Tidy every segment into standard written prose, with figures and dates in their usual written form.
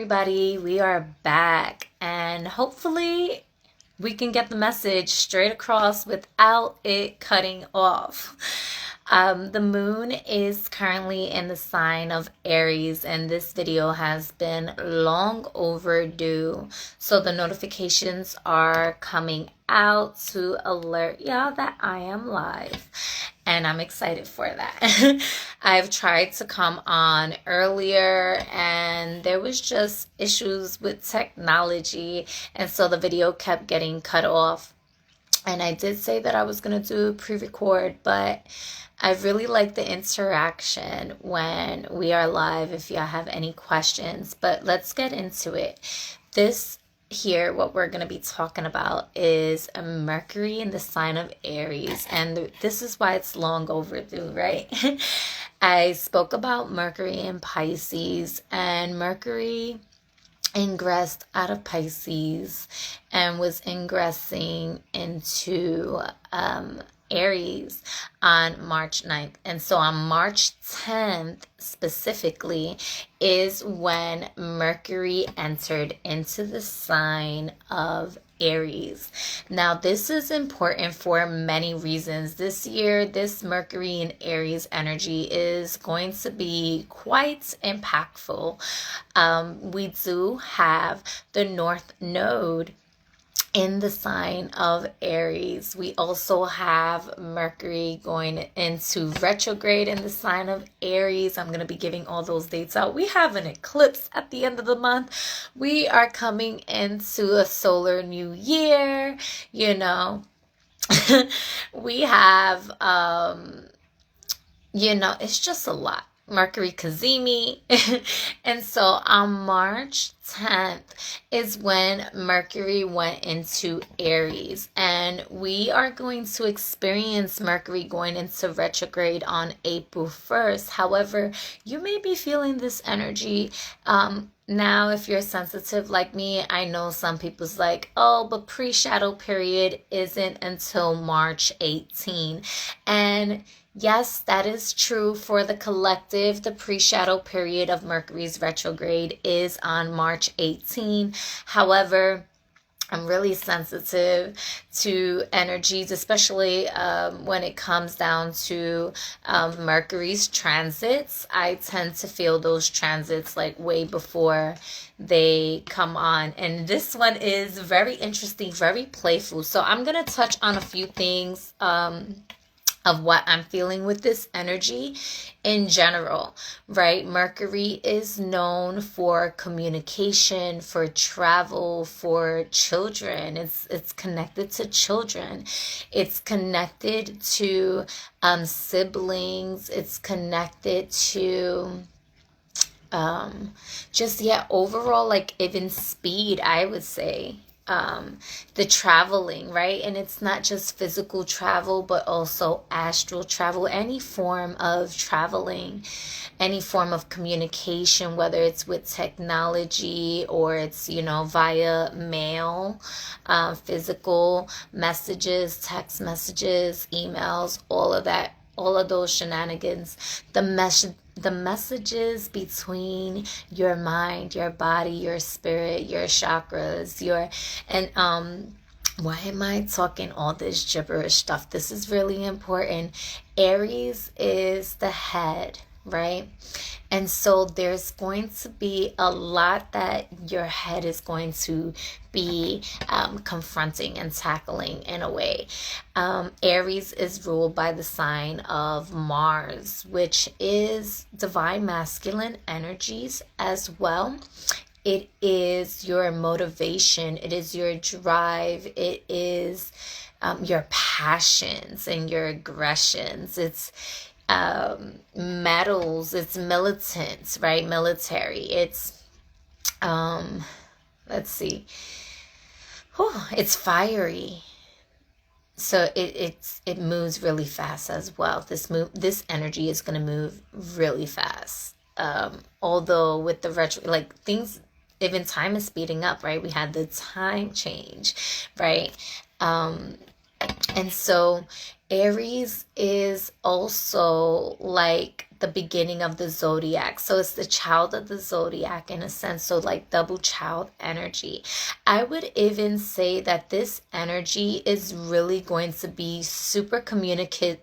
Everybody, we are back and hopefully we can get the message straight across without it cutting off. The moon is currently in the sign of Aries, and this video has been long overdue. So the notifications are coming out to alert y'all that I am live, and I'm excited for that. I've tried to come on earlier and there was just issues with technology, and so the video kept getting cut off. And I did say that I was going to do pre-record, but I really like the interaction when we are live if y'all have any questions. But let's get into it. This here, what we're going to be talking about is a Mercury in the sign of Aries. And this is why it's long overdue, right? I spoke about Mercury in Pisces, and Mercury ingressed out of Pisces and was ingressing into Aries on March 9th. And so on March 10th specifically is when Mercury entered into the sign of Aries. Now, this is important for many reasons. This year, this Mercury in Aries energy is going to be quite impactful. We do have the North Node in the sign of Aries. We also have Mercury going into retrograde in the sign of Aries. I'm going to be giving all those dates out. We have an eclipse at the end of the month. We are coming into a solar new year, you know. We have, it's just a lot. Mercury Kazemi. And so on March 10th is when Mercury went into Aries, and we are going to experience Mercury going into retrograde on April 1st. However, you may be feeling this energy now. If you're sensitive like me, I know some people's like, oh, but pre-shadow period isn't until March 18. And yes, that is true for the collective. The pre-shadow period of Mercury's retrograde is on March 18. However, I'm really sensitive to energies, especially when it comes down to Mercury's transits. I tend to feel those transits like way before they come on. And this one is very interesting, very playful. So I'm going to touch on a few things of what I'm feeling with this energy in general, right? Mercury is known for communication, for travel, for children. It's connected to children. It's connected to siblings. It's connected to overall, like, even speed, I would say. The traveling, right? And it's not just physical travel, but also astral travel, any form of traveling, any form of communication, whether it's with technology or it's, via mail, physical messages, text messages, emails, all of that, all of those shenanigans. The messages between your mind, your body, your spirit, your chakras, why am I talking all this gibberish stuff? This is really important. Aries is the head, right? And so there's going to be a lot that your head is going to be confronting and tackling in a way. Aries is ruled by the sign of Mars, which is divine masculine energies as well. It is your motivation. It is your drive. It is your passions and your aggressions. It's metals. It's militant, right? Military. It's let's see. It's fiery. So it moves really fast as well. This energy is going to move really fast. Although with the retro, like, things, even time is speeding up, right? We had the time change, right? And so Aries is also like the beginning of the zodiac. So it's the child of the zodiac in a sense. So like double child energy. I would even say that this energy is really going to be super communicative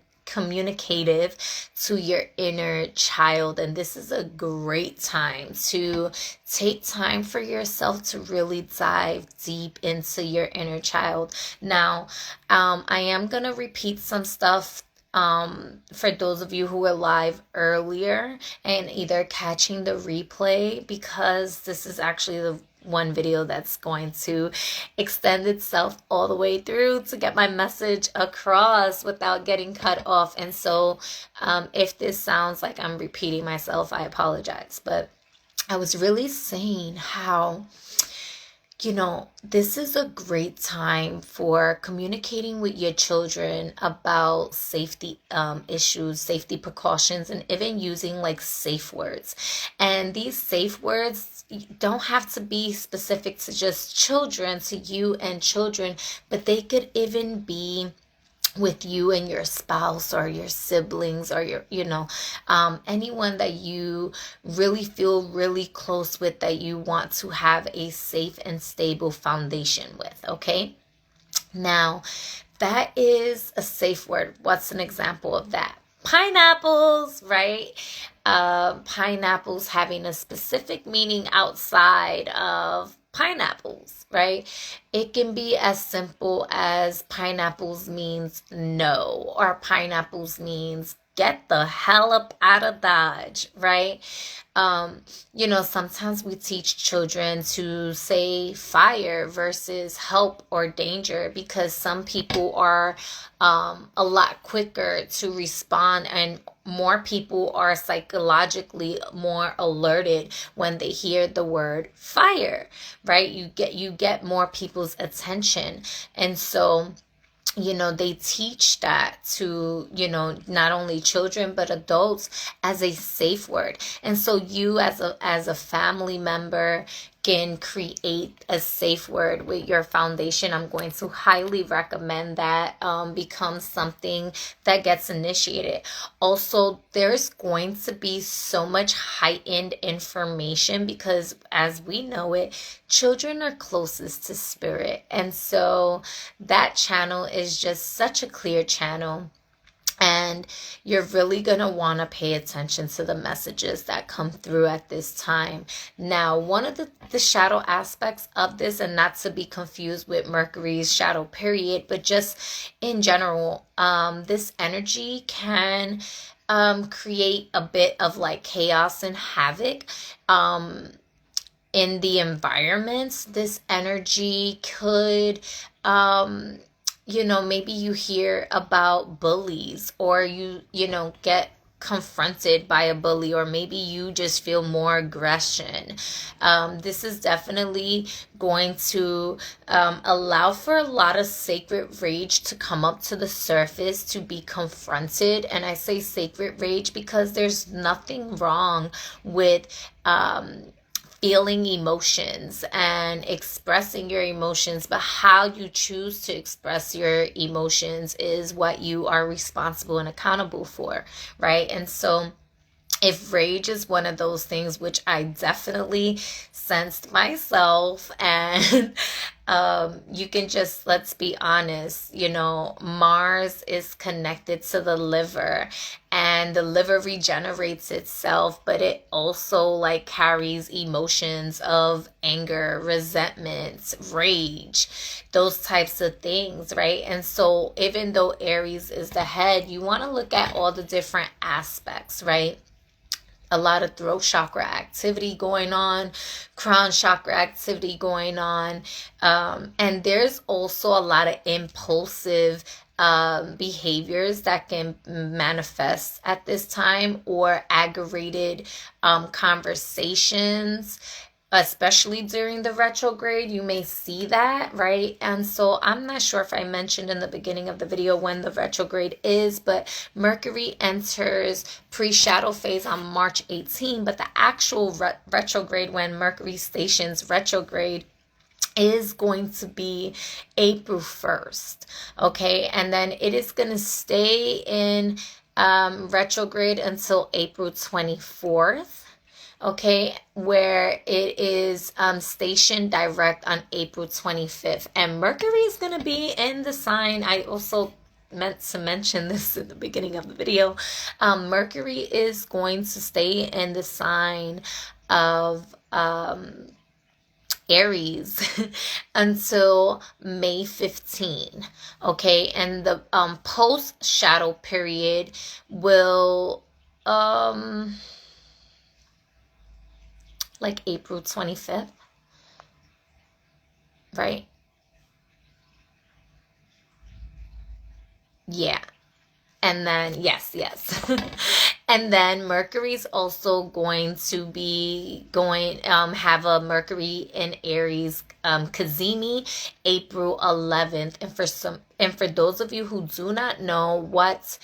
to your inner child, and this is a great time to take time for yourself to really dive deep into your inner child. Now, I am gonna repeat some stuff for those of you who were live earlier and either catching the replay, because this is actually the one video that's going to extend itself all the way through to get my message across without getting cut off. And so if this sounds like I'm repeating myself, I apologize. But I was really saying how, this is a great time for communicating with your children about safety issues, safety precautions, and even using like safe words. And these safe words don't have to be specific to just children, to you and children, but they could even be with you and your spouse or your siblings or your anyone that you really feel really close with, that you want to have a safe and stable foundation with. Okay, now that is a safe word. What's an example of that? Pineapples, right? Pineapples having a specific meaning outside of pineapples, right? It can be as simple as pineapples means no, or pineapples means get the hell up out of Dodge, right? Sometimes we teach children to say fire versus help or danger, because some people are a lot quicker to respond, and more people are psychologically more alerted when they hear the word fire, right? You get more people's attention. And so they teach that to, not only children, but adults as a safe word. And so you as a family member can create a safe word with your foundation. I'm going to highly recommend that become something that gets initiated. Also, there's going to be so much heightened information because, as we know it, children are closest to spirit. And so that channel is just such a clear channel. And you're really going to want to pay attention to the messages that come through at this time. Now, one of the shadow aspects of this, and not to be confused with Mercury's shadow period, but just in general, this energy can create a bit of like chaos and havoc in the environments. This energy could maybe you hear about bullies, or you get confronted by a bully, or maybe you just feel more aggression. This is definitely going to allow for a lot of sacred rage to come up to the surface, to be confronted. And I say sacred rage because there's nothing wrong with feeling emotions and expressing your emotions, but how you choose to express your emotions is what you are responsible and accountable for, right? And so if rage is one of those things, which I definitely sensed myself, and you can just, let's be honest, Mars is connected to the liver, and the liver regenerates itself, but it also like carries emotions of anger, resentment, rage, those types of things, right? And so even though Aries is the head, you want to look at all the different aspects, right? A lot of throat chakra activity going on, crown chakra activity going on. And there's also a lot of impulsive behaviors that can manifest at this time, or aggravated conversations. Especially during the retrograde, you may see that, right? And so I'm not sure if I mentioned in the beginning of the video when the retrograde is, but Mercury enters pre-shadow phase on March 18, but the actual retrograde, when Mercury stations retrograde, is going to be April 1st. Okay, and then it is going to stay in retrograde until April 24th. Okay, where it is stationed direct on April 25th. And Mercury is going to be in the sign. I also meant to mention this in the beginning of the video. Mercury is going to stay in the sign of Aries until May 15. Okay, and the post shadow period will like April 25th, right? Yeah. And then, yes. And then Mercury's also going to be have a Mercury in Aries Kazemi April 11th. And for those of you who do not know what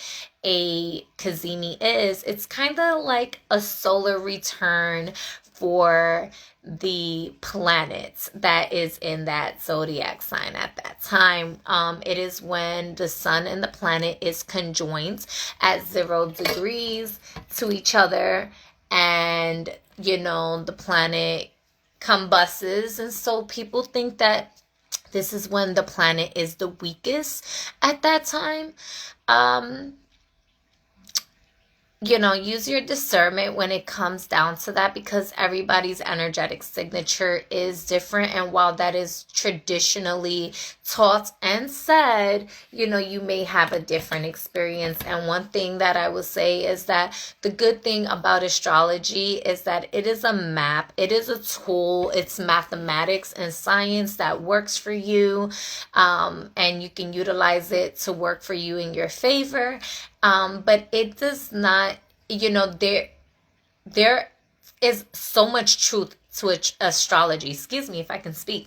a Kazemi is, it's kind of like a solar return for the planets that is in that zodiac sign at that time. It is when the sun and the planet is conjoined at 0 degrees to each other, and the planet combusts, and so people think that this is when the planet is the weakest at that time. Use your discernment when it comes down to that, because everybody's energetic signature is different. And while that is traditionally taught and said, you may have a different experience. And one thing that I will say is that the good thing about astrology is that it is a map. It is a tool. It's mathematics and science that works for you. And you can utilize it to work for you in your favor. But it does not, there is so much truth to astrology. Excuse me if I can speak.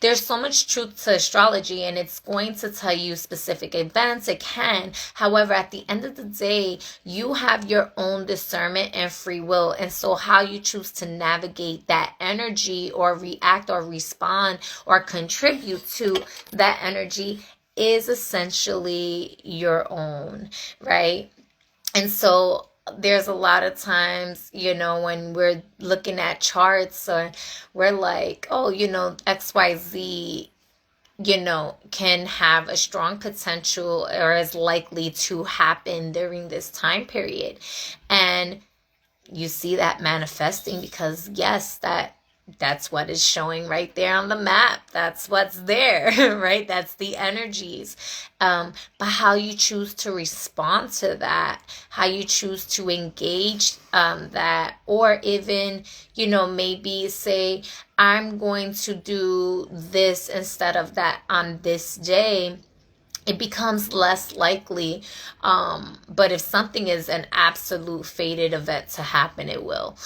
There's so much truth to astrology, and it's going to tell you specific events. It can. However, at the end of the day, you have your own discernment and free will. And so how you choose to navigate that energy or react or respond or contribute to that energy is essentially your own, right? And so there's a lot of times, when we're looking at charts, or we're like, oh, XYZ, can have a strong potential or is likely to happen during this time period. And you see that manifesting because, yes, that's what is showing right there on the map. That's what's there, right? That's the energies. But how you choose to respond to that, how you choose to engage that, or even, maybe say, I'm going to do this instead of that on this day. It becomes less likely. But if something is an absolute fated event to happen, it will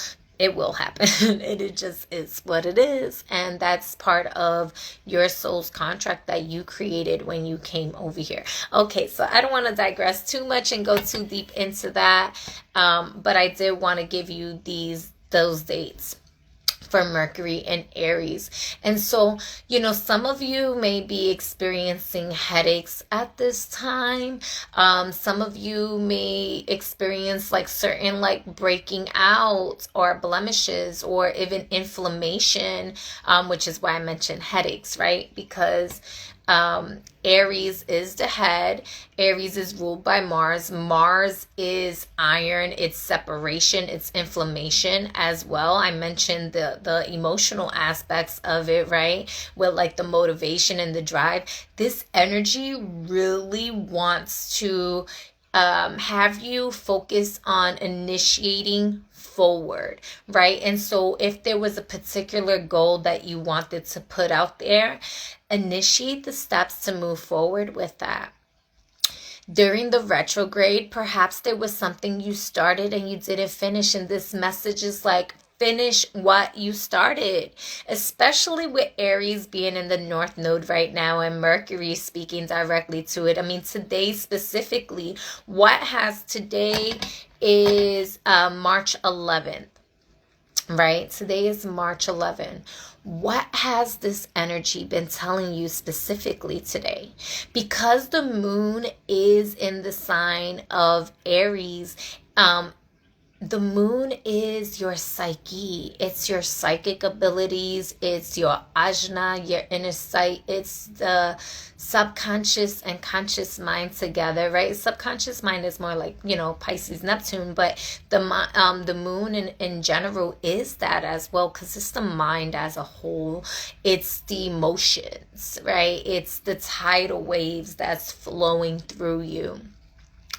happen. It just is what it is. And that's part of your soul's contract that you created when you came over here. Okay, so I don't want to digress too much and go too deep into that. But I did want to give you those dates for Mercury and Aries. And so, some of you may be experiencing headaches at this time. Some of you may experience certain breaking out or blemishes or even inflammation, which is why I mentioned headaches, right? Because Aries is the head. Aries is ruled by Mars. Mars is iron. It's separation. It's inflammation as well. I mentioned the emotional aspects of it, right? With the motivation and the drive. This energy really wants to have you focus on initiating forward, right? And so if there was a particular goal that you wanted to put out there, initiate the steps to move forward with that. During the retrograde, perhaps there was something you started and you didn't finish, and this message is finish what you started, especially with Aries being in the North Node right now and Mercury speaking directly to it. I mean, today specifically, today is March 11th. right? Today is March 11. What has this energy been telling you specifically today? Because the moon is in the sign of Aries, the moon is your psyche. It's your psychic abilities. It's your ajna, your inner sight. It's the subconscious and conscious mind together, right? Subconscious mind is more like, Pisces, Neptune, but the moon in general is that as well, because it's the mind as a whole. It's the emotions, right? It's the tidal waves that's flowing through you.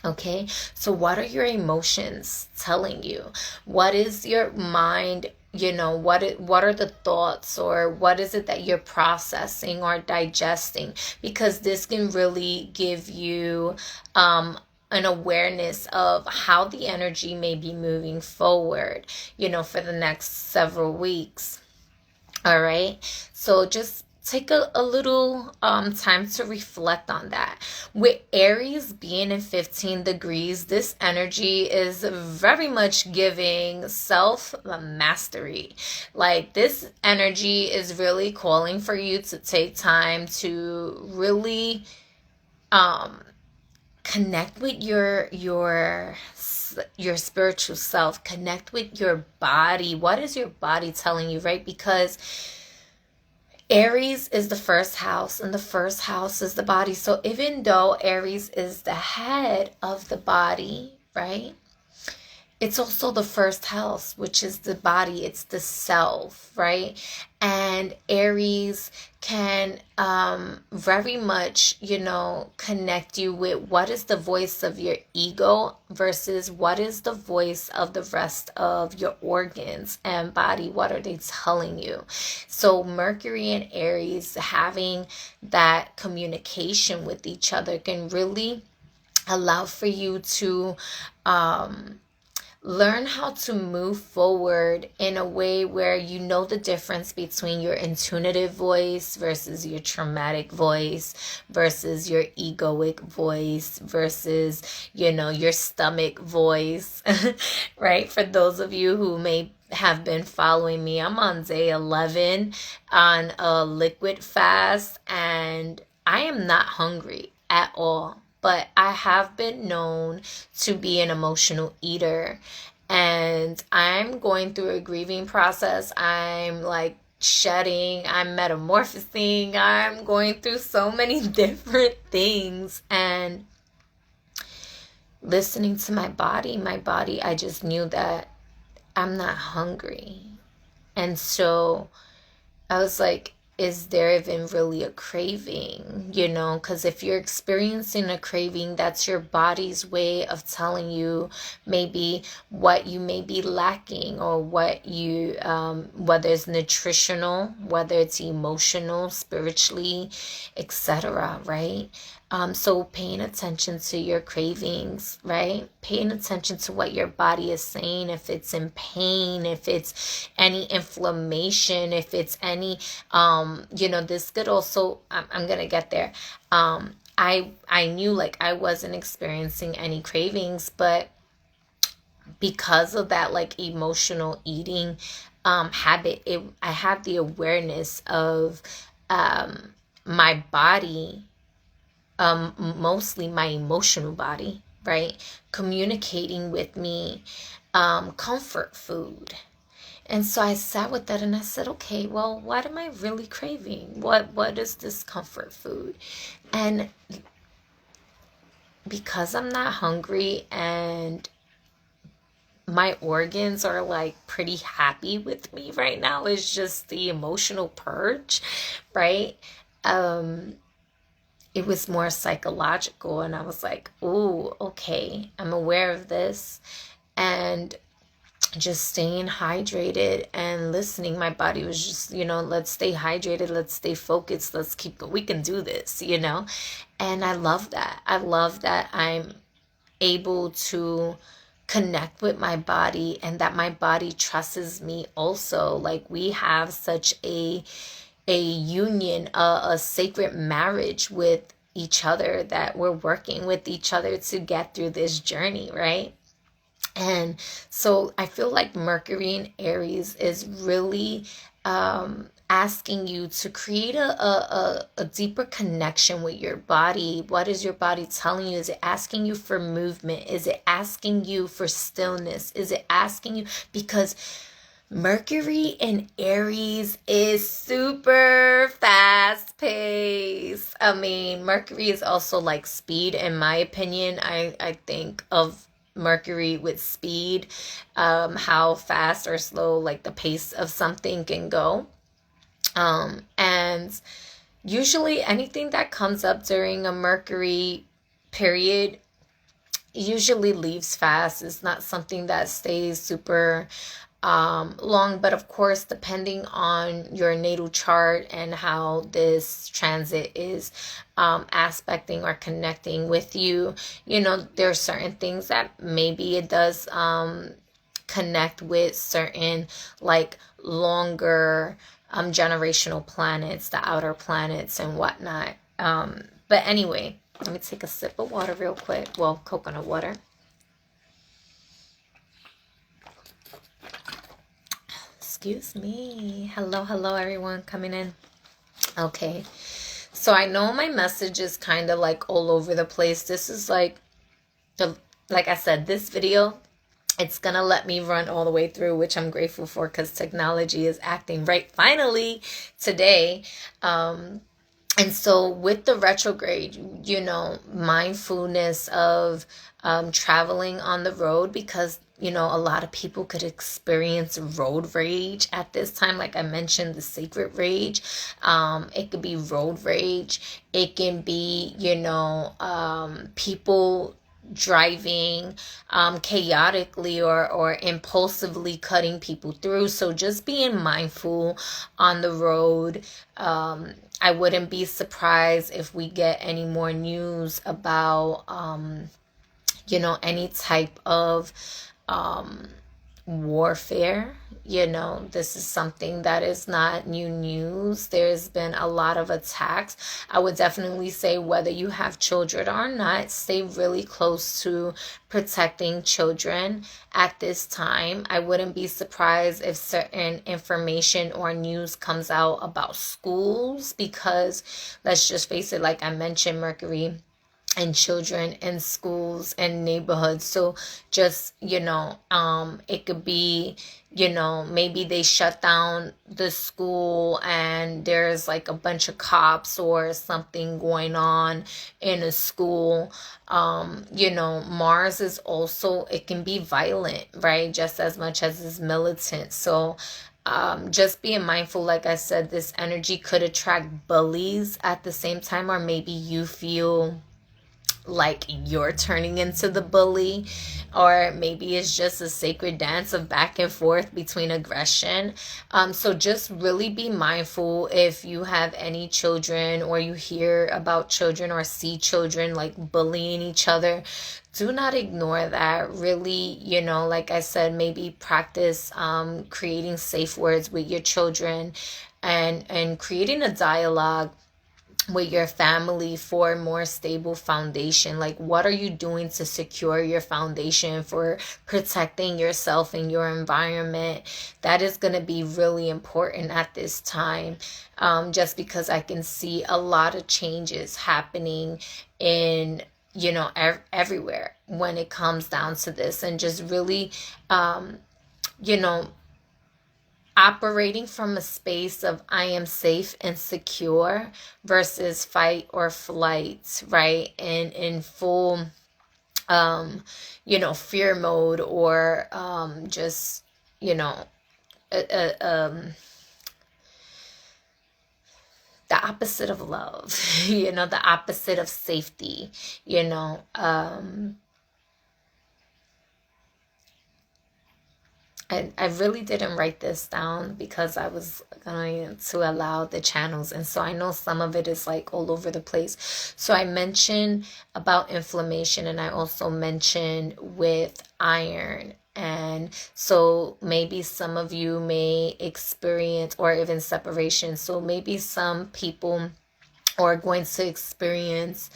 Okay, so what are your emotions telling you? What is your mind, what are the thoughts, or what is it that you're processing or digesting? Because this can really give you an awareness of how the energy may be moving forward, for the next several weeks. All right. So just take a little time to reflect on that. With Aries being in 15 degrees, this energy is very much giving self mastery. Like, this energy is really calling for you to take time to really connect with your spiritual self, connect with your body. What is your body telling you, right? Because Aries is the first house, and the first house is the body. So even though Aries is the head of the body, right? It's also the first house, which is the body. It's the self, right? And Aries can very much, connect you with what is the voice of your ego versus what is the voice of the rest of your organs and body. What are they telling you? So Mercury and Aries having that communication with each other can really allow for you to learn how to move forward in a way where you know the difference between your intuitive voice versus your traumatic voice versus your egoic voice versus, your stomach voice, right? For those of you who may have been following me, I'm on day 11 on a liquid fast, and I am not hungry at all. But I have been known to be an emotional eater, and I'm going through a grieving process. I'm like shedding, I'm metamorphosing, I'm going through so many different things, and listening to my body, I just knew that I'm not hungry. And so I was like, is there even really a craving? Because if you're experiencing a craving, that's your body's way of telling you maybe what you may be lacking, or what you, whether it's nutritional, whether it's emotional, spiritually, etc., right? So paying attention to your cravings, right? Paying attention to what your body is saying, if it's in pain, if it's any inflammation, if it's any, this could also, I'm going to get there. I knew like I wasn't experiencing any cravings, but because of that like emotional eating habit, I had the awareness of my body, mostly my emotional body, right, communicating with me comfort food. And so I sat with that and I said, okay, well, what am I really craving? What is this comfort food? And because I'm not hungry and my organs are like pretty happy with me right now, it's just the emotional purge, right? It was more psychological, and I was like, "Ooh, okay, I'm aware of this," and just staying hydrated and listening. My body was just, let's stay hydrated, let's stay focused, we can do this, and I love that. I love that I'm able to connect with my body, and that my body trusts me also. Like, we have such a union, a sacred marriage with each other, that we're working with each other to get through this journey, right? And so I feel like Mercury in Aries is really asking you to create a deeper connection with your body. What is your body telling you? Is it asking you for movement? Is it asking you for stillness? Is it asking you? Because Mercury in Aries is super fast paced. I mean, Mercury is also like speed, in my opinion. I think of Mercury with speed, how fast or slow like the pace of something can go. And usually anything that comes up during a Mercury period usually leaves fast. It's not something that stays super long, but of course, depending on your natal chart and how this transit is aspecting or connecting with you, you know, there are certain things that maybe it does connect with certain like longer generational planets, the outer planets and whatnot. But anyway, let me take a sip of water real quick. Well, coconut water. Excuse me. Hello, hello, everyone coming in. Okay. So I know my message is kind of like all over the place. This is like like I said, this video, it's gonna let me run all the way through, which I'm grateful for because technology is acting right finally today. And so with the retrograde, you know, mindfulness of traveling on the road, because, you know, a lot of people could experience road rage at this time. Like I mentioned, the sacred rage. It could be road rage. It can be, you know, people driving chaotically or impulsively cutting people through. So just being mindful on the road. I wouldn't be surprised if we get any more news about, you know, any type of warfare. You know, this is something that is not new news. There's been a lot of attacks. I would definitely say whether you have children or not, stay really close to protecting children at this time. I wouldn't be surprised if certain information or news comes out about schools because let's just face it, like I mentioned, Mercury and children in schools and neighborhoods. So just, you know, it could be, you know, maybe they shut down the school and there's like a bunch of cops or something going on in a school. You know, Mars is also, it can be violent, right? Just as much as it's militant. So just being mindful, like I said, this energy could attract bullies at the same time, or maybe you feel like you're turning into the bully, or maybe it's just a sacred dance of back and forth between aggression. So just really be mindful if you have any children or you hear about children or see children like bullying each other. Do not ignore that. Really, you know, like I said, maybe practice creating safe words with your children and creating a dialogue with your family for a more stable foundation. Like, what are you doing to secure your foundation for protecting yourself and your environment? That is going to be really important at this time, just because I can see a lot of changes happening in, you know, everywhere when it comes down to this, and just really, you know, operating from a space of I am safe and secure versus fight or flight, right? And in full, you know, fear mode, or just, you know, the opposite of love, you know, the opposite of safety, you know. I really didn't write this down because I was going to allow the channels. And so I know some of it is like all over the place. So I mentioned about inflammation, and I also mentioned with iron. And so maybe some of you may experience, or even separation. So maybe some people are going to experience,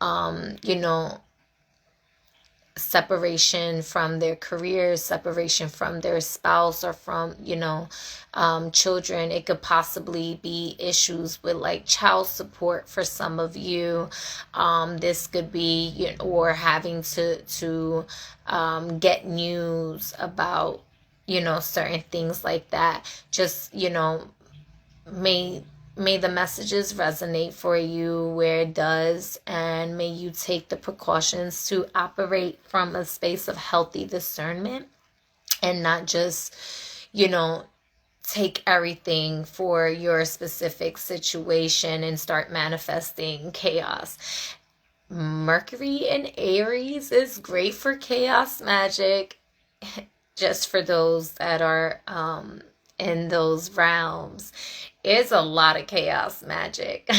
you know, separation from their careers, separation from their spouse, or from, children. It could possibly be issues with like child support for some of you. This could be, or having to get news about, certain things like that. Just, may the messages resonate for you where it does, and may you take the precautions to operate from a space of healthy discernment and not just, take everything for your specific situation and start manifesting chaos. Mercury in Aries is great for chaos magic, just for those that are in those realms. It's a lot of chaos magic.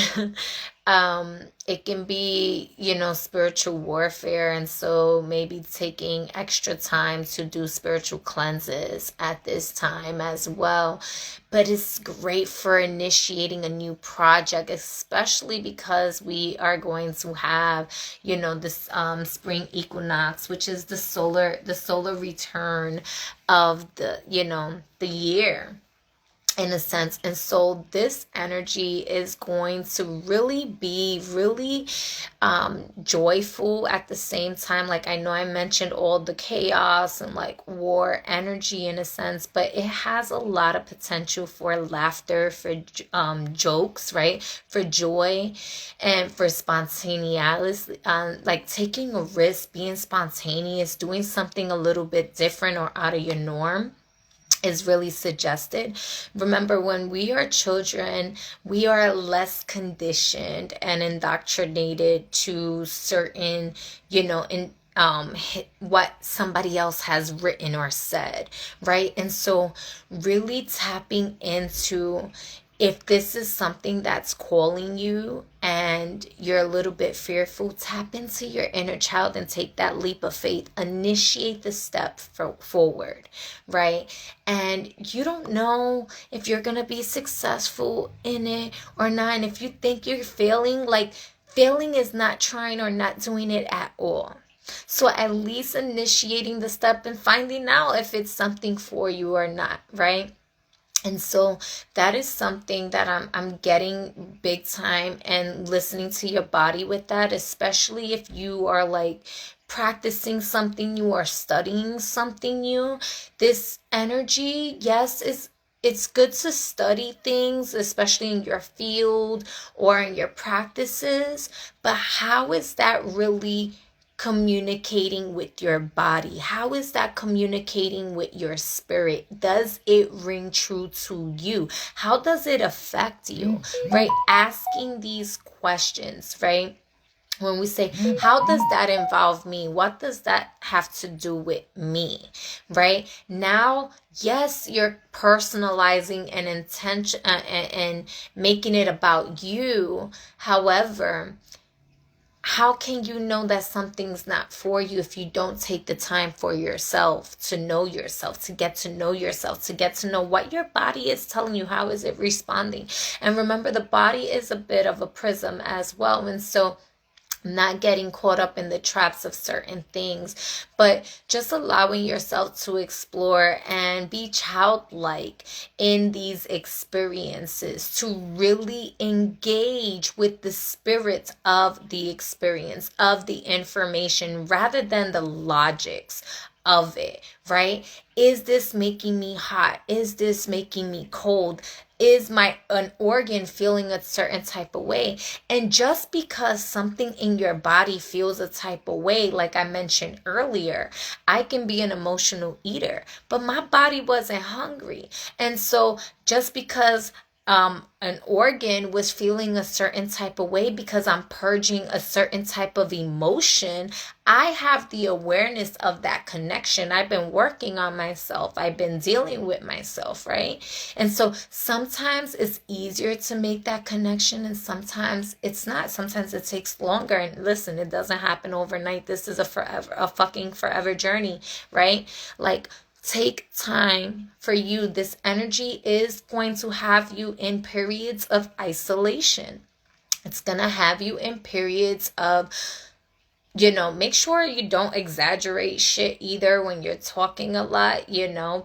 It can be, spiritual warfare. And so maybe taking extra time to do spiritual cleanses at this time as well. But it's great for initiating a new project, especially because we are going to have, this spring equinox, which is the solar return of the year, in a sense. And so this energy is going to really be joyful at the same time. Like, I know I mentioned all the chaos and like war energy in a sense, but it has a lot of potential for laughter, for jokes, right? For joy, and for spontaneity, like taking a risk, being spontaneous, doing something a little bit different or out of your norm is really suggested. Remember, when we are children, we are less conditioned and indoctrinated to certain, what somebody else has written or said, right? And so really tapping into, if this is something that's calling you and you're a little bit fearful, tap into your inner child and take that leap of faith. Initiate the step forward, right? And you don't know if you're going to be successful in it or not. And if you think you're failing, like, failing is not trying or not doing it at all. So at least initiating the step and finding out if it's something for you or not, right? And so that is something that I'm getting big time, and listening to your body with that, especially if you are like practicing something new or studying something new. This energy, yes, it's good to study things, especially in your field or in your practices, but how is that really communicating with your body? How is that communicating with your spirit? Does it ring true to you? How does it affect you, right? Asking these questions, right? When we say, how does that involve me? What does that have to do with me, right? Now, yes, you're personalizing and intention and making it about you. However, how can you know that something's not for you if you don't take the time for yourself, to know yourself, to get to know yourself, to get to know what your body is telling you? How is it responding? And remember, the body is a bit of a prism as well. And so not getting caught up in the traps of certain things, but just allowing yourself to explore and be childlike in these experiences, to really engage with the spirit of the experience, of the information, rather than the logics of it, right? Is this making me hot? Is this making me cold? Is an organ feeling a certain type of way? And just because something in your body feels a type of way, like I mentioned earlier, I can be an emotional eater, but my body wasn't hungry. And so just because an organ was feeling a certain type of way because I'm purging a certain type of emotion, I have the awareness of that connection. I've been working on myself. I've been dealing with myself, right? And so sometimes it's easier to make that connection, and sometimes it's not. Sometimes it takes longer. And listen, it doesn't happen overnight. This is a fucking forever journey, right? Like, take time for you. This energy is going to have you in periods of isolation. It's going to have you in periods of Make sure you don't exaggerate shit either when you're talking a lot,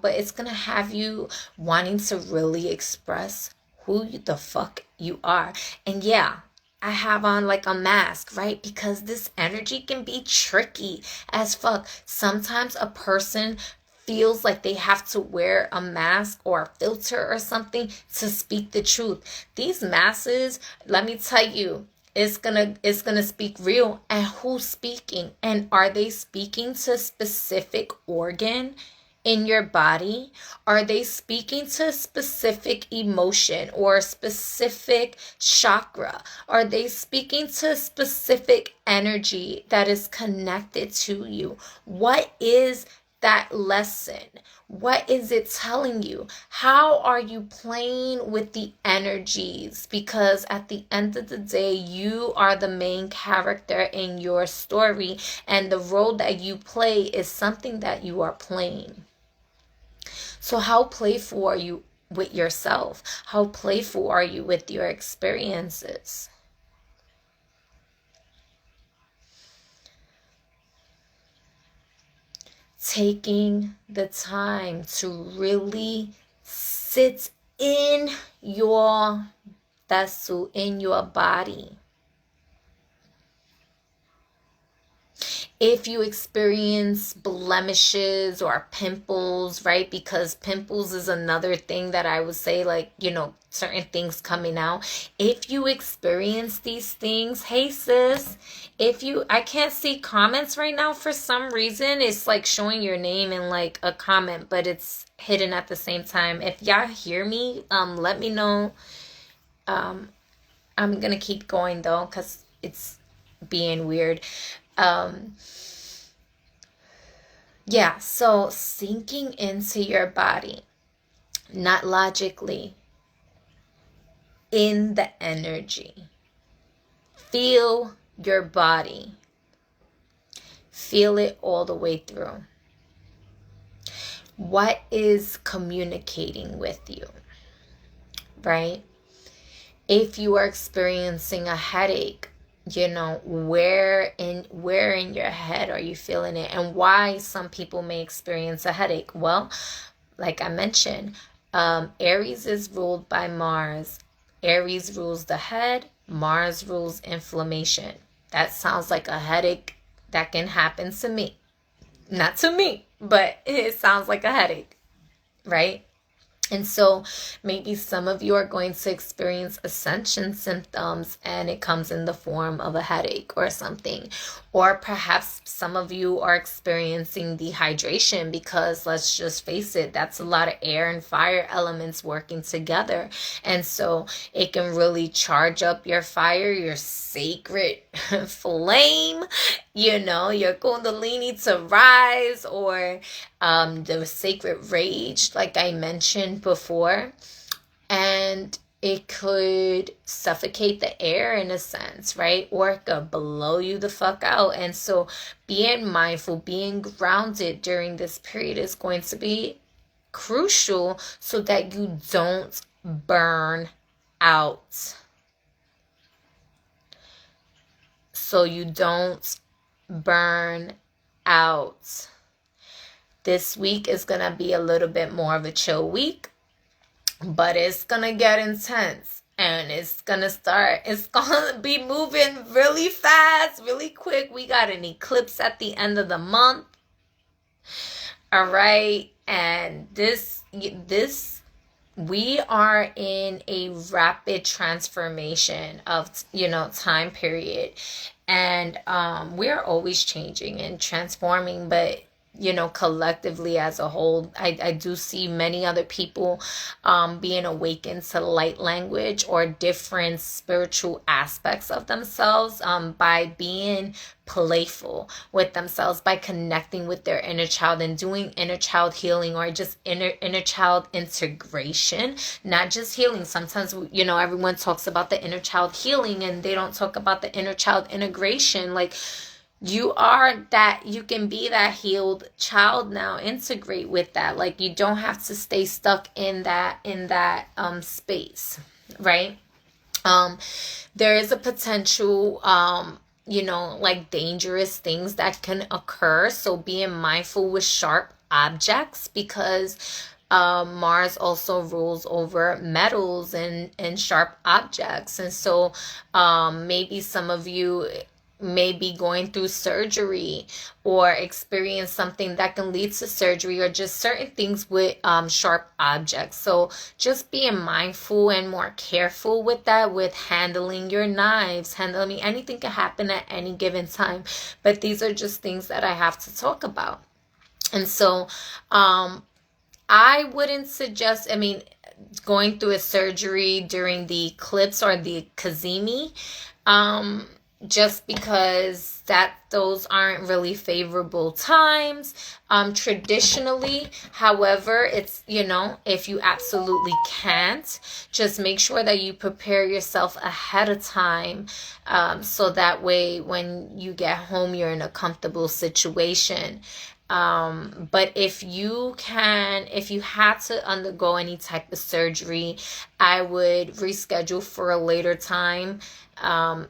but it's gonna have you wanting to really express who the fuck you are. And yeah, I have on like a mask, right? Because this energy can be tricky as fuck. Sometimes a person feels like they have to wear a mask or a filter or something to speak the truth. These masses, let me tell you, it's gonna speak real. And who's speaking? And are they speaking to a specific organ in your body? Are they speaking to a specific emotion or a specific chakra? Are they speaking to a specific energy that is connected to you? What is that lesson? What is it telling you? How are you playing with the energies? Because at the end of the day, you are the main character in your story, and the role that you play is something that you are playing. So how playful are you with yourself? How playful are you with your experiences? Taking the time to really sit in your vessel, in your body. If you experience blemishes or pimples, right? Because pimples is another thing that I would say, like, certain things coming out. If you experience these things, hey sis, I can't see comments right now for some reason. It's like showing your name in like a comment, but it's hidden at the same time. If y'all hear me, let me know. I'm gonna keep going though, because it's being weird. Yeah, so sinking into your body, not logically, in the energy. Feel your body. Feel it all the way through. What is communicating with you, right? If you are experiencing a headache, where in your head are you feeling it, and why some people may experience a headache? Well, like I mentioned, Aries is ruled by Mars. Aries rules the head. Mars rules inflammation. That sounds like a headache that can happen to me. Not to me, but it sounds like a headache, right? And so maybe some of you are going to experience ascension symptoms, and it comes in the form of a headache or something. Or perhaps some of you are experiencing dehydration, because let's just face it, that's a lot of air and fire elements working together. And so it can really charge up your fire, your sacred flame, your kundalini to rise, or the sacred rage, like I mentioned before. And it could suffocate the air in a sense, right? Or it could blow you the fuck out. And so being mindful, being grounded during this period is going to be crucial, so that you don't burn out. So you don't burn out. This week is going to be a little bit more of a chill week, but it's going to get intense, and it's going to be moving really fast, really quick. We got an eclipse at the end of the month. All right. And we are in a rapid transformation of, time period. And we're always changing and transforming, but collectively as a whole, I do see many other people being awakened to light language or different spiritual aspects of themselves by being playful with themselves, by connecting with their inner child and doing inner child healing, or just inner child integration. Not just healing. Sometimes everyone talks about the inner child healing, and they don't talk about the inner child integration. Like, you can be that healed child now. Integrate with that. Like, you don't have to stay stuck in that space, right? There is a potential like dangerous things that can occur. So being mindful with sharp objects, because Mars also rules over metals and sharp objects. And so maybe some of you may be going through surgery or experience something that can lead to surgery, or just certain things with sharp objects. So just being mindful and more careful with that, with handling your knives. Anything can happen at any given time, but these are just things that I have to talk about. And so I wouldn't suggest, going through a surgery during the eclipse or the Kazemi, just because those aren't really favorable times. Traditionally, however, it's, if you absolutely can't, just make sure that you prepare yourself ahead of time, so that way when you get home, you're in a comfortable situation. But if you had to undergo any type of surgery, I would reschedule for a later time,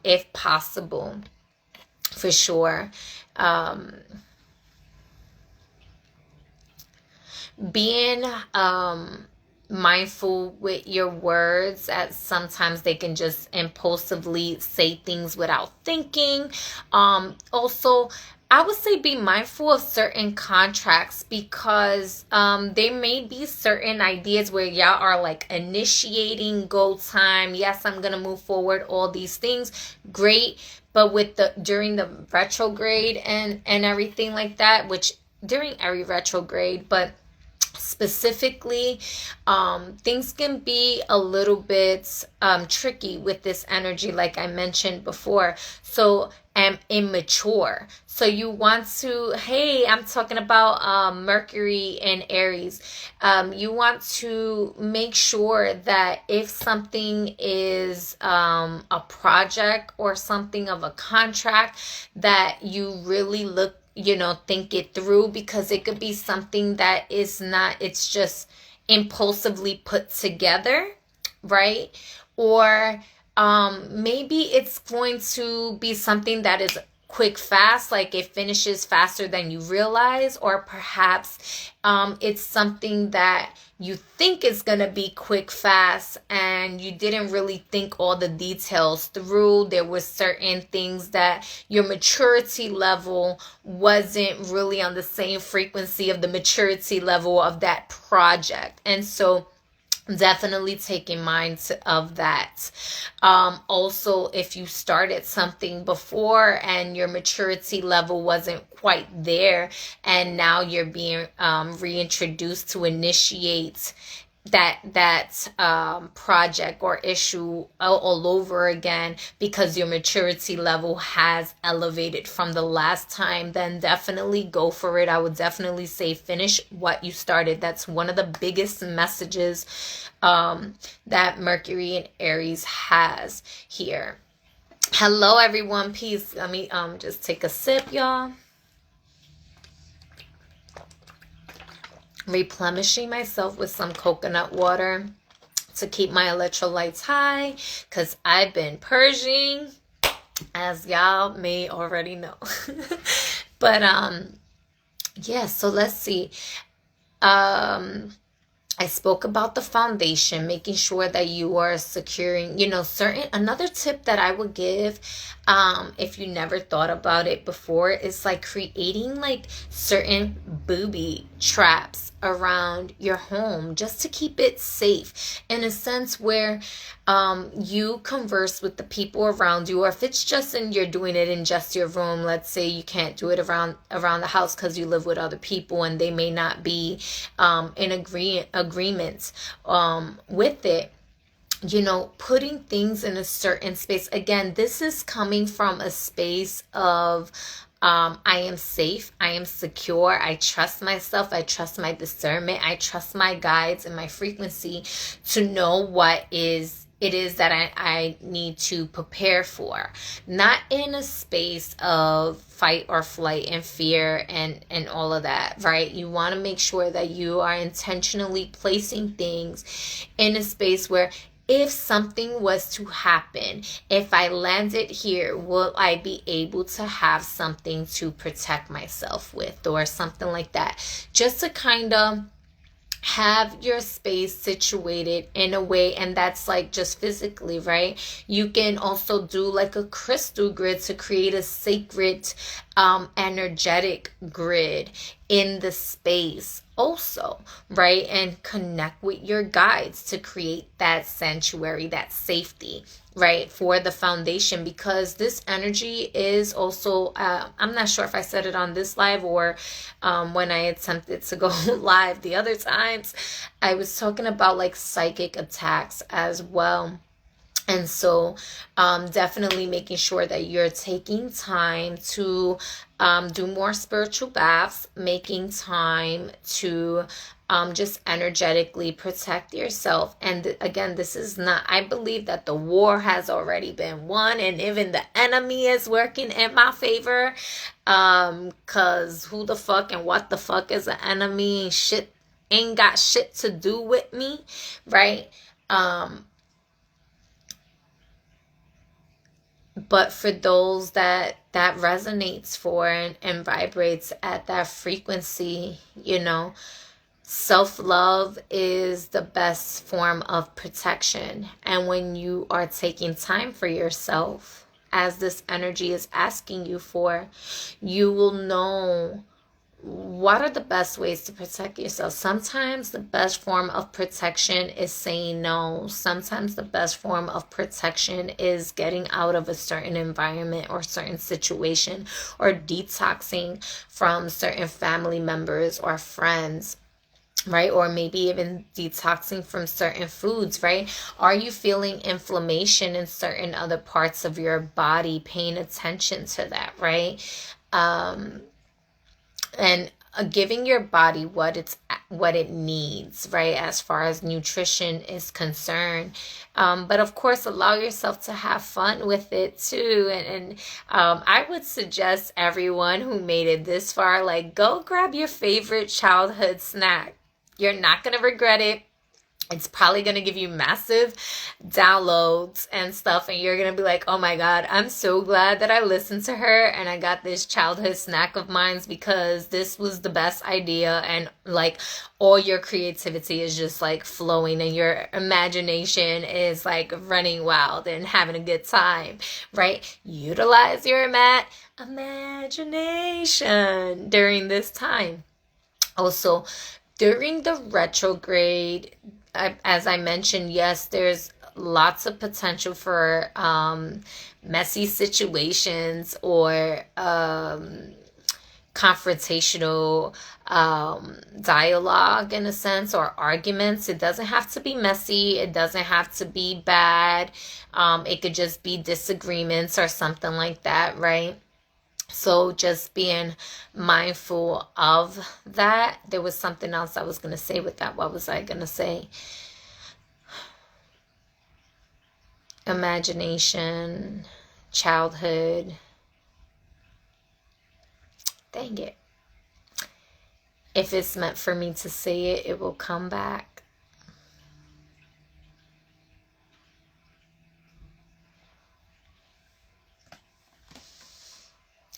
if possible, for sure. Being mindful with your words, as sometimes they can just impulsively say things without thinking. Also, I would say be mindful of certain contracts, because there may be certain ideas where y'all are like initiating go time. Yes, I'm gonna move forward, all these things, great. But during the retrograde and everything like that, which during every retrograde, but specifically, things can be a little bit tricky with this energy, like I mentioned before. So immature. So you want to, I'm talking about Mercury and Aries. You want to make sure that if something is a project or something of a contract, that you really think it through, because it could be something that is not, it's just impulsively put together, right? Or maybe it's going to be something that is quick, fast, like it finishes faster than you realize, or perhaps it's something that you think is going to be quick, fast, and you didn't really think all the details through. There were certain things that your maturity level wasn't really on the same frequency of the maturity level of that project. And so definitely taking mind of that. Also, if you started something before and your maturity level wasn't quite there, and now you're being reintroduced to initiate that project or issue all over again, because your maturity level has elevated from the last time, then definitely go for it. I would definitely say finish what you started. That's one of the biggest messages that Mercury and Aries has here. Hello everyone, peace. Let me just take a sip, y'all. Replenishing myself with some coconut water to keep my electrolytes high, because I've been purging, as y'all may already know. But yeah, so let's see. I spoke about the foundation, making sure that you are securing, another tip that I would give, if you never thought about it before, is like creating like certain booby traps around your home, just to keep it safe, in a sense where you converse with the people around you, or if it's just you're doing it in just your room. Let's say you can't do it around the house because you live with other people and they may not be in agreement with it. Putting things in a certain space. Again, this is coming from a space of I am safe, I am secure, I trust myself, I trust my discernment, I trust my guides and my frequency to know what it is that I need to prepare for. Not in a space of fight or flight and fear and all of that, right? You want to make sure that you are intentionally placing things in a space where if something was to happen, if I landed here, will I be able to have something to protect myself with, or something like that? Just to kind of have your space situated in a way, and that's like just physically, right? You can also do like a crystal grid to create a sacred energetic grid in the space also, right? And connect with your guides to create that sanctuary, that safety, right, for the foundation. Because this energy is also, I'm not sure if I said it on this live or when I attempted to go live the other times, I was talking about like psychic attacks as well. And so definitely making sure that you're taking time to do more spiritual baths, making time to just energetically protect yourself. And again, this is not, I believe that the war has already been won, and even the enemy is working in my favor. Cause who the fuck and what the fuck is an enemy? Shit ain't got shit to do with me, right? But for those that resonates for and vibrates at that frequency, you know, self-love is the best form of protection. And when you are taking time for yourself, as this energy is asking you for, you will know what are the best ways to protect yourself. Sometimes the best form of protection is saying no. Sometimes the best form of protection is getting out of a certain environment or certain situation, or detoxing from certain family members or friends, right? Or maybe even detoxing from certain foods, right? Are you feeling inflammation in certain other parts of your body? Paying attention to that, right? And giving your body what it needs, right, as far as nutrition is concerned. But of course, allow yourself to have fun with it too. And I would suggest everyone who made it this far, like, go grab your favorite childhood snack. You're not going to regret it. It's probably going to give you massive downloads and stuff. And you're going to be like, oh my God, I'm so glad that I listened to her and I got this childhood snack of mine, because this was the best idea. And like all your creativity is just like flowing, and your imagination is like running wild and having a good time, right? Utilize your imagination during this time. Also, during the retrograde, as I mentioned, yes, there's lots of potential for messy situations or confrontational dialogue, in a sense, or arguments. It doesn't have to be messy. It doesn't have to be bad. It could just be disagreements or something like that, right? So just being mindful of that. There was something else I was going to say with that. What was I going to say? Imagination, childhood. Dang it. If it's meant for me to say it, it will come back.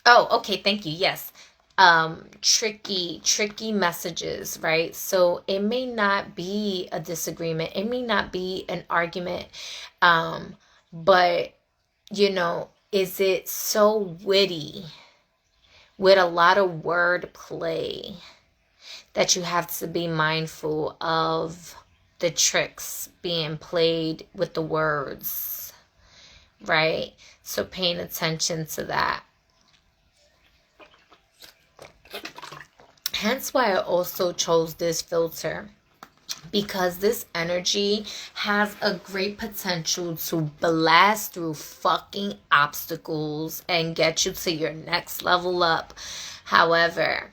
Oh, okay, thank you. Yes. Tricky messages, right? So it may not be a disagreement, it may not be an argument, but you know, is it so witty with a lot of word play that you have to be mindful of the tricks being played with the words, right? So paying attention to that. Hence why I also chose this filter, because this energy has a great potential to blast through fucking obstacles and get you to your next level up. However,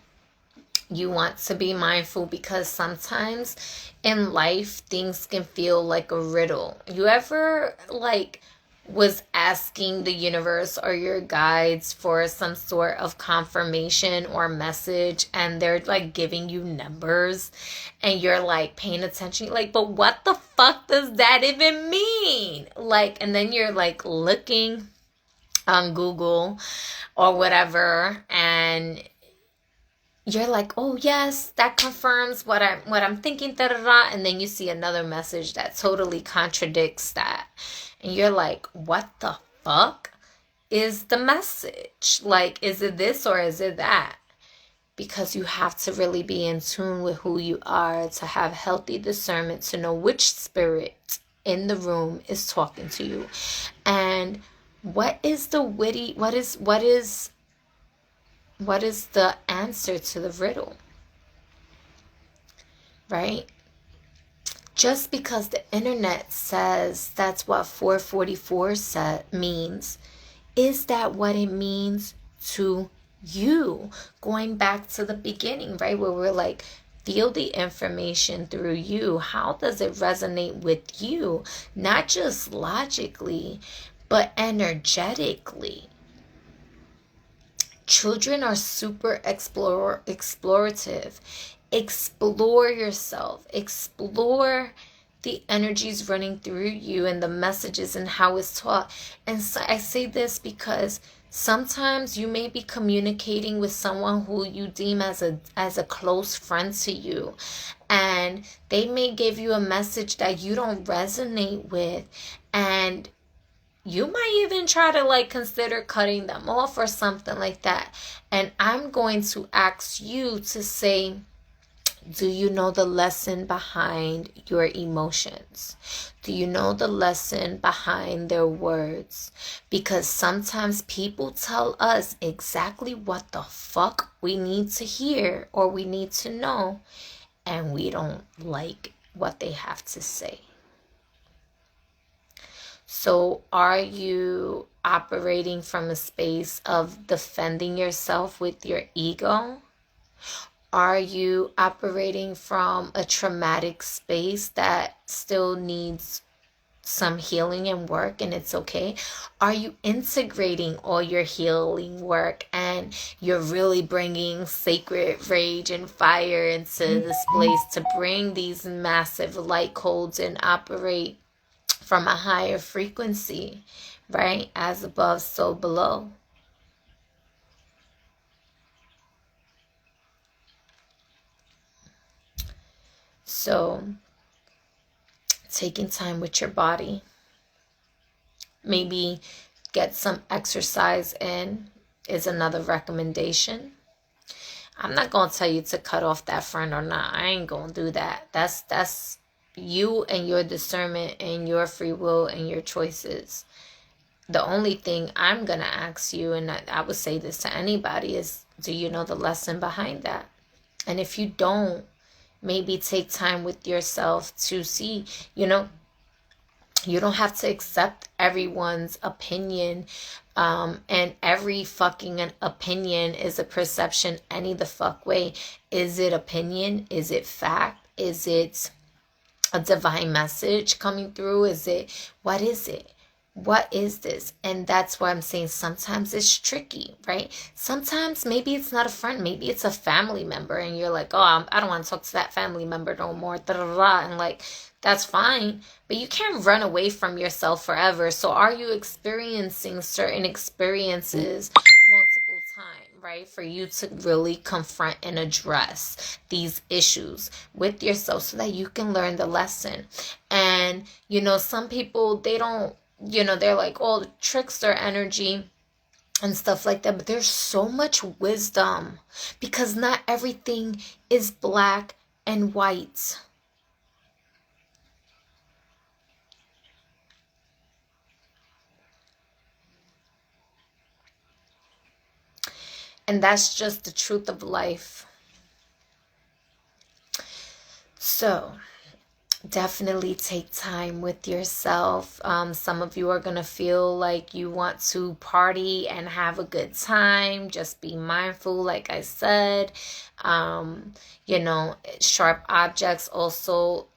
you want to be mindful, because sometimes in life things can feel like a riddle. You ever like was asking the universe or your guides for some sort of confirmation or message, and they're like giving you numbers, and you're like paying attention, like, but what the fuck does that even mean? Like, and then you're like looking on Google or whatever, and you're like, oh yes, that confirms what I'm thinking, da da da, and then you see another message that totally contradicts that, and you're like, what the fuck is the message? Like, is it this or is it that? Because you have to really be in tune with who you are to have healthy discernment, to know which spirit in the room is talking to you, and what is the witty, what is the answer to the riddle, right? Just because the internet says that's what 444 means, is that what it means to you? Going back to the beginning, right, where we're like, feel the information through you. How does it resonate with you? Not just logically, but energetically. Children are super explorative. Explore yourself. Explore the energies running through you and the messages and how it's taught. And so I say this because sometimes you may be communicating with someone who you deem as a close friend to you, and they may give you a message that you don't resonate with, and you might even try to like consider cutting them off or something like that. And I'm going to ask you to say, do you know the lesson behind your emotions? Do you know the lesson behind their words? Because sometimes people tell us exactly what the fuck we need to hear or we need to know, and we don't like what they have to say. So are you operating from a space of defending yourself with your ego? Are you operating from a traumatic space that still needs some healing and work, and it's okay? Are you integrating all your healing work and you're really bringing sacred rage and fire into this place to bring these massive light codes and operate from a higher frequency, right? As above, so below. So, taking time with your body, maybe get some exercise in, is another recommendation. I'm not going to tell you to cut off that friend or not. I ain't going to do that. That's you and your discernment and your free will and your choices. The only thing I'm going to ask you, and I would say this to anybody, is, do you know the lesson behind that? And if you don't, maybe take time with yourself to see, you don't have to accept everyone's opinion. And every fucking opinion is a perception any the fuck way. Is it opinion? Is it fact? Is it a divine message coming through? What is it? What is this? And that's why I'm saying sometimes it's tricky, right? Sometimes maybe it's not a friend, maybe it's a family member, and you're like, oh, I don't want to talk to that family member no more, da da da, and like, that's fine, but you can't run away from yourself forever. So are you experiencing certain experiences multiple times, right? For you to really confront and address these issues with yourself so that you can learn the lesson. And, some people, they don't, they're like, oh, the trickster energy and stuff like that. But there's so much wisdom, because not everything is black and white. And that's just the truth of life. So definitely take time with yourself. Some of you are going to feel like you want to party and have a good time. Just be mindful, like I said. Sharp objects also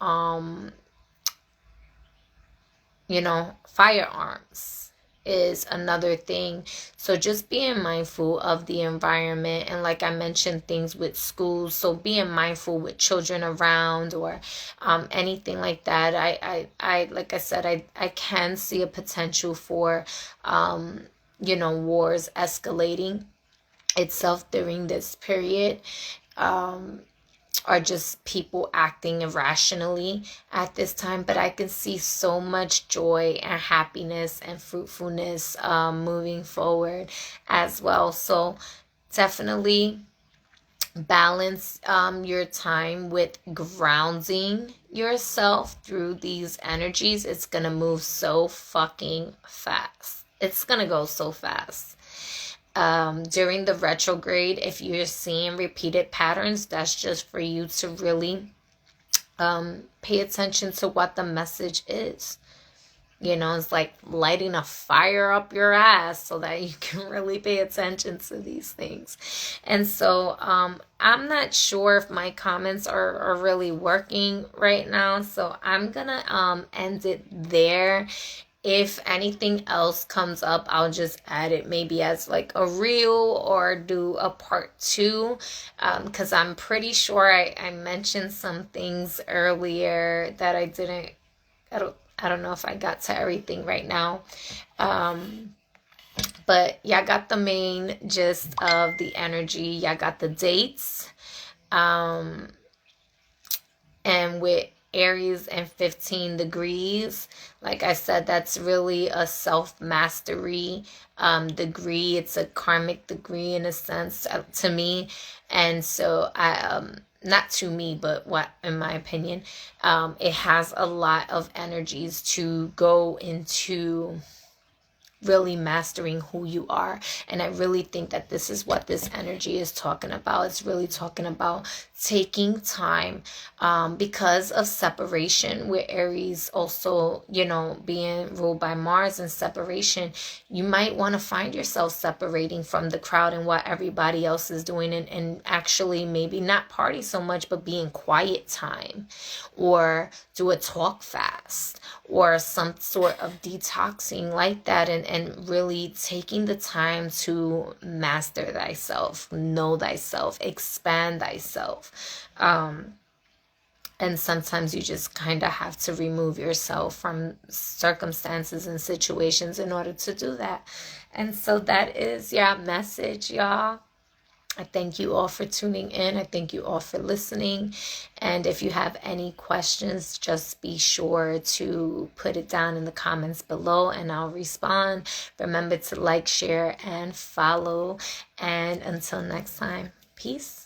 firearms is another thing. So just being mindful of the environment, and like I mentioned, things with schools, so being mindful with children around, or anything like that. I like I said, I can see a potential for wars escalating itself during this period, or just people acting irrationally at this time. But I can see so much joy and happiness and fruitfulness moving forward as well. So definitely balance your time with grounding yourself through these energies. It's gonna move so fucking fast. It's gonna go so fast. During the retrograde, if you're seeing repeated patterns, that's just for you to really pay attention to what the message is. It's like lighting a fire up your ass so that you can really pay attention to these things. And so I'm not sure if my comments are really working right now, so I'm gonna end it there. If anything else comes up, I'll just add it maybe as like a reel, or do a part 2, because I'm pretty sure I mentioned some things earlier that I didn't. I don't know if I got to everything right now. But yeah, I got the main gist of the energy. Yeah, I got the dates. And with Aries and 15 degrees, like I said, that's really a self-mastery degree. It's a karmic degree in a sense, to me. And so not to me, but what, in my opinion, it has a lot of energies to go into really mastering who you are. And I really think that this is what this energy is talking about. It's really talking about taking time, because of separation, with Aries also, being ruled by Mars and separation. You might want to find yourself separating from the crowd and what everybody else is doing, and actually maybe not party so much, but be in quiet time, or do a talk fast, or some sort of detoxing like that, and really taking the time to master thyself, know thyself, expand thyself. And sometimes you just kind of have to remove yourself from circumstances and situations in order to do that. And so that is your message, y'all. I thank you all for tuning in. I thank you all for listening. And if you have any questions, just be sure to put it down in the comments below and I'll respond. Remember to like, share, and follow. And until next time, peace.